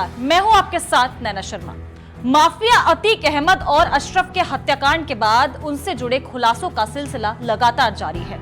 नमस्कार, मैं हूं आपके साथ नैना शर्मा। माफिया अतीक अहमद और अशरफ के हत्याकांड के बाद उनसे जुड़े खुलासों का सिलसिला लगातार जारी है।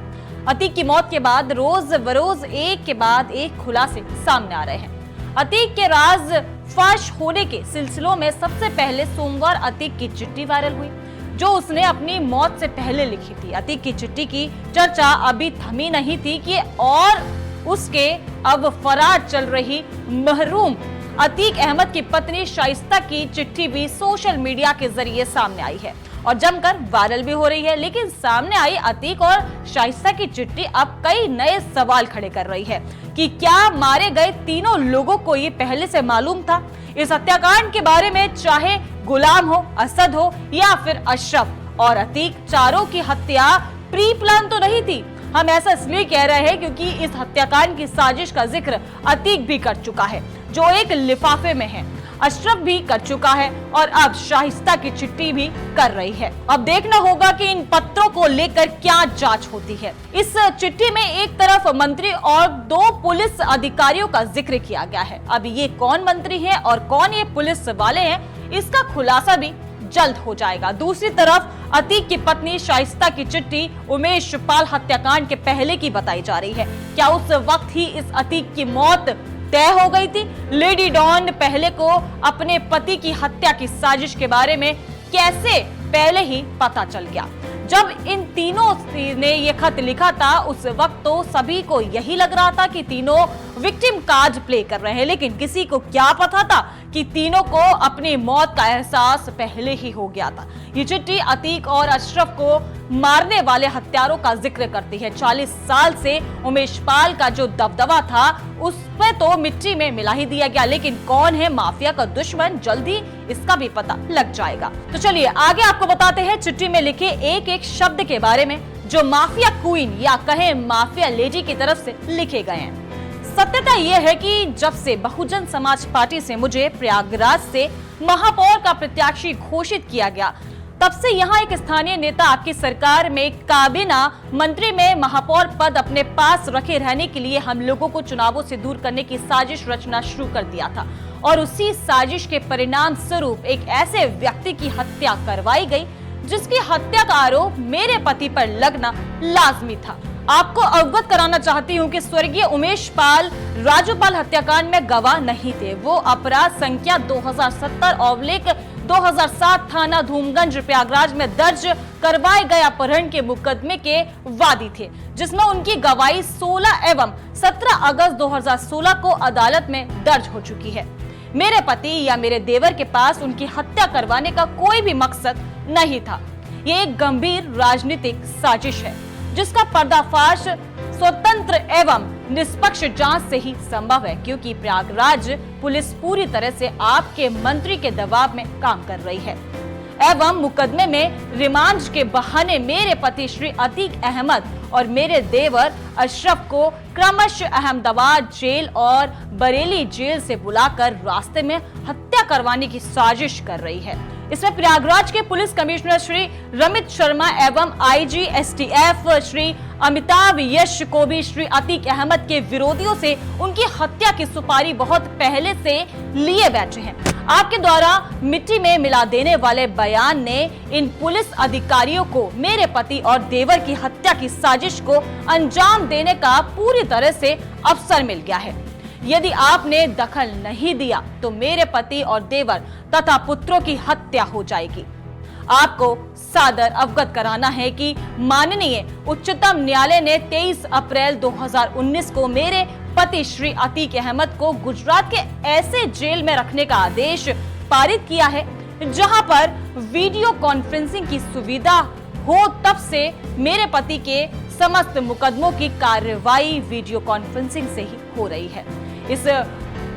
अतीक की मौत के बाद रोज बरोज एक के बाद एक खुलासे सामने आ रहे हैं। अतीक के राज फाश होने के सिलसिलों में सबसे पहले सोमवार अतीक की चिट्ठी वायरल हुई, जो उसने अपनी मौत से पहले लिखी थी। अतीक की चिट्ठी की चर्चा अभी थमी नहीं थी कि और उसके अब फरार चल रही महरूम अतीक अहमद की पत्नी शाइस्ता की चिट्ठी भी सोशल मीडिया के जरिए सामने आई है और जमकर वायरल भी हो रही है। लेकिन सामने आई अतीक और शाइस्ता की चिट्ठी अब कई नए सवाल खड़े कर रही है कि क्या मारे गए तीनों लोगों को ये पहले से मालूम था? इस हत्याकांड के बारे में चाहे गुलाम हो, असद हो या फिर अशरफ और अतीक, चारों की हत्या प्री प्लान तो नहीं थी। हम ऐसा इसलिए कह रहे हैं क्योंकि इस हत्याकांड की साजिश का जिक्र अतीक भी कर चुका है, जो एक लिफाफे में है। अशरफ भी कर चुका है और अब शाइस्ता की चिट्ठी भी कर रही है। अब देखना होगा कि इन पत्रों को लेकर क्या जांच होती है। इस चिट्ठी में एक तरफ मंत्री और 2 पुलिस अधिकारियों का जिक्र किया गया है। अब ये कौन मंत्री है और कौन ये पुलिस वाले हैं, इसका खुलासा भी जल्द हो जाएगा। दूसरी तरफ अतीक की पत्नी शाइस्ता की चिट्ठी उमेश पाल हत्याकांड के पहले की बताई जा रही है। क्या उस वक्त ही इस अतीक की मौत तय हो गई थी? लेडी डॉन पहले को अपने पति की हत्या की साजिश के बारे में कैसे पहले ही पता चल गया? जब इन तीनों ने ये खत लिखा था उस वक्त तो सभी को यही लग रहा था कि तीनों विक्टिम कार्ड प्ले कर रहे हैं, लेकिन किसी को क्या पता था कि तीनों को अपनी मौत का एहसास पहले ही हो गया था। ये चिट्ठी अतीक और अशरफ को मारने वाले हत्यारों का जिक्र करती है। 40 साल से उमेश पाल का जो दबदबा था उस पे तो मिट्टी में मिला ही दिया गया, लेकिन कौन है माफिया का दुश्मन, जल्दी इसका भी पता लग जाएगा। तो चलिए आगे आपको बताते हैं चिट्ठी में लिखे एक एक शब्द के बारे में, जो माफिया क्वीन या कहे माफिया लेडी की तरफ से लिखे गए हैं। सत्यता यह है कि जब से बहुजन समाज पार्टी से मुझे प्रयागराज से महापौर का प्रत्याशी घोषित किया गया, तब से यहाँ एक स्थानीय नेता आपकी सरकार में काबीना मंत्री में महापौर पद अपने पास रखे रहने के लिए हम लोगों को चुनावों से दूर करने की साजिश रचना शुरू कर दिया था और उसी साजिश के परिणाम स्वरूप एक ऐसे व्यक्ति की हत्या करवाई गई जिसकी हत्या का आरोप मेरे पति पर लगना लाजमी था। आपको अवगत कराना चाहती हूँ कि स्वर्गीय उमेश पाल राजूपाल हत्याकांड में गवाह नहीं थे। वो अपराध संख्या 2070/2007 थाना धूमगंज प्रयागराज में दर्ज करवाए गए अपहरण के मुकदमे के वादी थे, जिसमें उनकी गवाही 16 एवं 17 अगस्त 2016 को अदालत में दर्ज हो चुकी है। मेरे पति या मेरे देवर के पास उनकी हत्या करवाने का कोई भी मकसद नहीं था। ये एक गंभीर राजनीतिक साजिश है जिसका पर्दाफाश स्वतंत्र एवं निष्पक्ष जांच से ही संभव है, क्योंकि प्रयागराज पुलिस पूरी तरह से आपके मंत्री के दबाव में काम कर रही है एवं मुकदमे में रिमांड के बहाने मेरे पति श्री अतीक अहमद और मेरे देवर अशरफ को क्रमशः अहमदाबाद जेल और बरेली जेल से बुलाकर रास्ते में हत्या करवाने की साजिश कर रही है। इसमें प्रयागराज के पुलिस कमिश्नर श्री रमित शर्मा एवं आईजी एसटीएफ श्री अमिताभ यश को भी श्री अतीक अहमद के विरोधियों से उनकी हत्या की सुपारी बहुत पहले से लिए बैठे हैं। आपके द्वारा मिट्टी में मिला देने वाले बयान ने इन पुलिस अधिकारियों को मेरे पति और देवर की हत्या की साजिश को अंजाम देने का पूरी तरह से अवसर मिल गया है। यदि आपने दखल नहीं दिया तो मेरे पति और देवर तथा पुत्रों की हत्या हो जाएगी। आपको सादर अवगत कराना है कि माननीय उच्चतम न्यायालय ने 23 अप्रैल 2019 को मेरे पति श्री अतीक अहमद को गुजरात के ऐसे जेल में रखने का आदेश पारित किया है जहां पर वीडियो कॉन्फ्रेंसिंग की सुविधा हो। तब से मेरे पति के समस्त मुकदमों की कार्रवाई वीडियो कॉन्फ्रेंसिंग से ही हो रही है। इस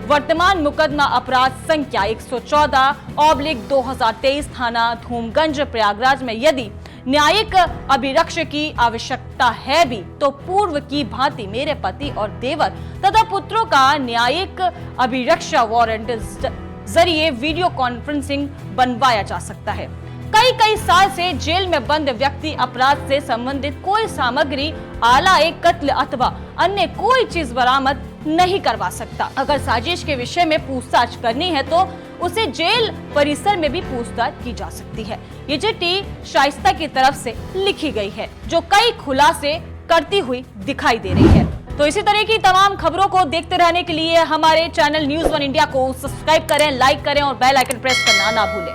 वर्तमान मुकदमा अपराध संख्या 114/2023 थाना धूमगंज प्रयागराज में यदि न्यायिक अभिरक्षा की आवश्यकता है भी तो पूर्व की भांति मेरे पति और देवर तथा पुत्रों का न्यायिक अभिरक्षा वारंट जरिए वीडियो कॉन्फ्रेंसिंग बनवाया जा सकता है। कई साल से जेल में बंद व्यक्ति अपराध से संबंधित कोई सामग्री, आला एक कत्ल अथवा अन्य कोई चीज बरामद नहीं करवा सकता। अगर साजिश के विषय में पूछताछ करनी है तो उसे जेल परिसर में भी पूछताछ की जा सकती है। ये चिट्ठी शाइस्ता की तरफ से लिखी गई है, जो कई खुलासे करती हुई दिखाई दे रही है। तो इसी तरह की तमाम खबरों को देखते रहने के लिए हमारे चैनल न्यूज़ 1 इंडिया को सब्सक्राइब करें, लाइक करें और बेल आइकन प्रेस करना ना भूलें।